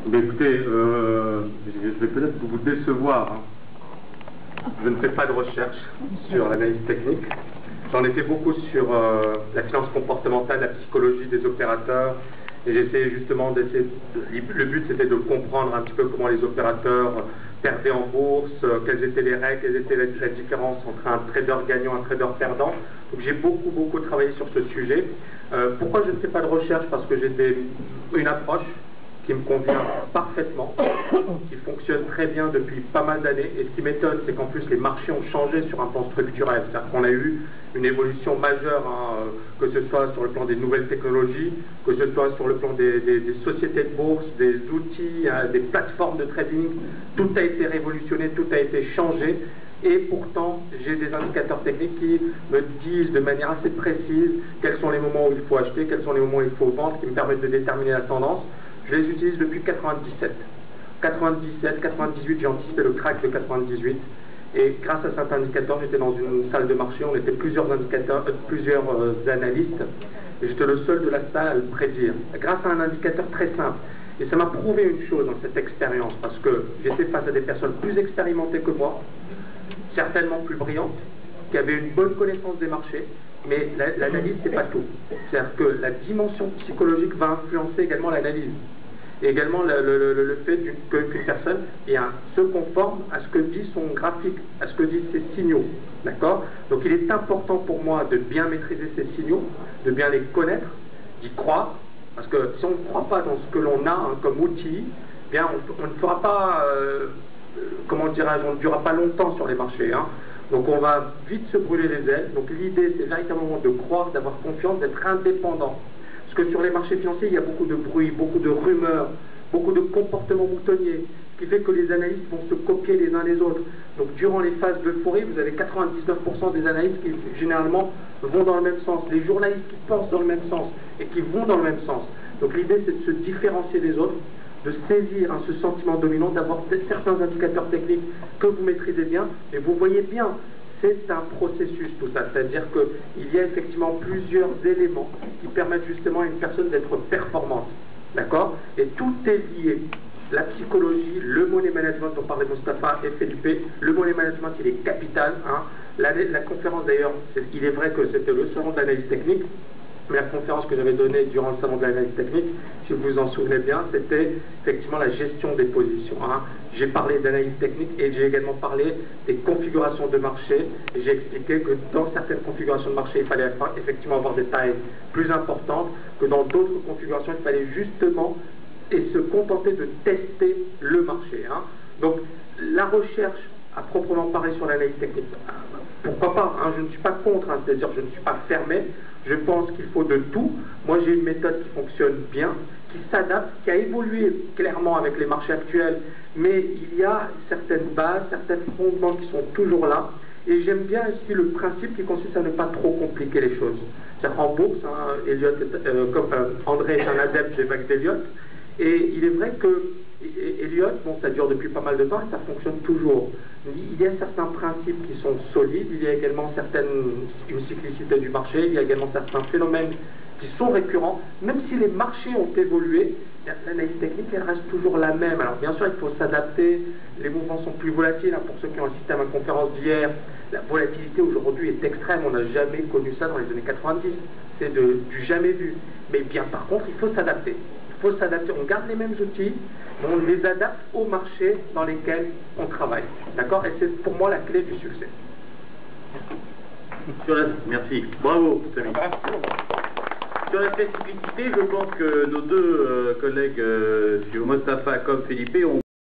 Mais écoutez, je vais peut-être vous décevoir. Hein. Je ne fais pas de recherche sur l'analyse technique. J'en ai fait beaucoup sur la finance comportementale, la psychologie des opérateurs. Et j'essayais justement d'essayer. Le but c'était de comprendre un petit peu comment les opérateurs perdaient en bourse, quelles étaient les règles, quelle était la différence entre un trader gagnant et un trader perdant. Donc j'ai beaucoup travaillé sur ce sujet. Pourquoi je ne fais pas de recherche? Parce que j'ai une approche qui me convient parfaitement, qui fonctionne très bien depuis pas mal d'années. Et ce qui m'étonne, c'est qu'en plus les marchés ont changé sur un plan structurel. C'est-à-dire qu'on a eu une évolution majeure, hein, que ce soit sur le plan des nouvelles technologies, que ce soit sur le plan des sociétés de bourse, des outils, des plateformes de trading. Tout a été révolutionné, tout a été changé. Et pourtant, j'ai des indicateurs techniques qui me disent de manière assez précise quels sont les moments où il faut acheter, quels sont les moments où il faut vendre, qui me permettent de déterminer la tendance. Je les utilise depuis 97. 97, 98, j'ai anticipé le crack de 98. Et grâce à cet indicateur, j'étais dans une salle de marché, on était plusieurs analystes, et j'étais le seul de la salle à le prédire. Grâce à un indicateur très simple. Et ça m'a prouvé une chose dans cette expérience, parce que j'étais face à des personnes plus expérimentées que moi, certainement plus brillantes, qui avaient une bonne connaissance des marchés, mais l'analyse, c'est pas tout. C'est-à-dire que la dimension psychologique va influencer également l'analyse. Et également le fait qu'une personne se conforme à ce que dit son graphique, à ce que disent ses signaux. D'accord? Donc il est important pour moi de bien maîtriser ces signaux, de bien les connaître, d'y croire, parce que si on ne croit pas dans ce que l'on a hein, comme outil, eh bien on ne fera pas, comment dirais-je, on ne durera pas longtemps sur les marchés. Hein. Donc on va vite se brûler les ailes. Donc l'idée c'est véritablement de croire, d'avoir confiance, d'être indépendant. Parce que sur les marchés financiers, il y a beaucoup de bruit, beaucoup de rumeurs, beaucoup de comportements moutonniers, ce qui fait que les analystes vont se copier les uns les autres. Donc durant les phases d'euphorie, vous avez 99% des analystes qui généralement vont dans le même sens, les journalistes qui pensent dans le même sens et qui vont dans le même sens. Donc l'idée c'est de se différencier des autres, de saisir hein, ce sentiment dominant, d'avoir certains indicateurs techniques que vous maîtrisez bien, et vous voyez bien, c'est un processus tout ça, c'est-à-dire qu'il y a effectivement plusieurs éléments qui permettent justement à une personne d'être performante, d'accord? Et tout est lié. La psychologie, le money management dont parlait Mostafa et Felipe, le money management il est capital. Hein. La conférence d'ailleurs, il est vrai que c'était le salon de l'analyse technique, mais la conférence que j'avais donnée durant le salon de l'analyse technique, si vous vous en souvenez bien, c'était effectivement la gestion des positions. Hein. J'ai parlé d'analyse technique et j'ai également parlé des configurations de marché. J'ai expliqué que dans certaines configurations de marché, il fallait effectivement avoir des tailles plus importantes, que dans d'autres configurations, il fallait justement se contenter de tester le marché. Hein. Donc la recherche à proprement parler sur l'analyse technique, pourquoi pas, hein, je ne suis pas contre, hein, c'est-à-dire je ne suis pas fermé, je pense qu'il faut de tout. Moi j'ai une méthode qui fonctionne bien, qui s'adapte, qui a évolué clairement avec les marchés actuels, mais il y a certaines bases, certains fondements qui sont toujours là, et j'aime bien aussi le principe qui consiste à ne pas trop compliquer les choses. C'est-à-dire en bourse, hein, André est un adepte des vagues d'Elliott, et il est vrai que Elliott, bon, ça dure depuis pas mal de temps et ça fonctionne toujours. Il y a certains principes qui sont solides, il y a également une cyclicité du marché, il y a également certains phénomènes qui sont récurrents. Même si les marchés ont évolué, l'analyse technique, elle reste toujours la même. Alors bien sûr, il faut s'adapter, les mouvements sont plus volatiles. Hein, pour ceux qui ont assisté à ma conférence d'hier, la volatilité aujourd'hui est extrême, on n'a jamais connu ça dans les années 90. C'est du jamais vu. Mais bien par contre, il faut s'adapter. Il faut s'adapter, on garde les mêmes outils, mais on les adapte aux marchés dans lesquels on travaille. D'accord? Et c'est pour moi la clé du succès. Merci. Bravo, Samy. Sur la spécificité, je pense que nos deux collègues, M. Mostafa comme Felipe, ont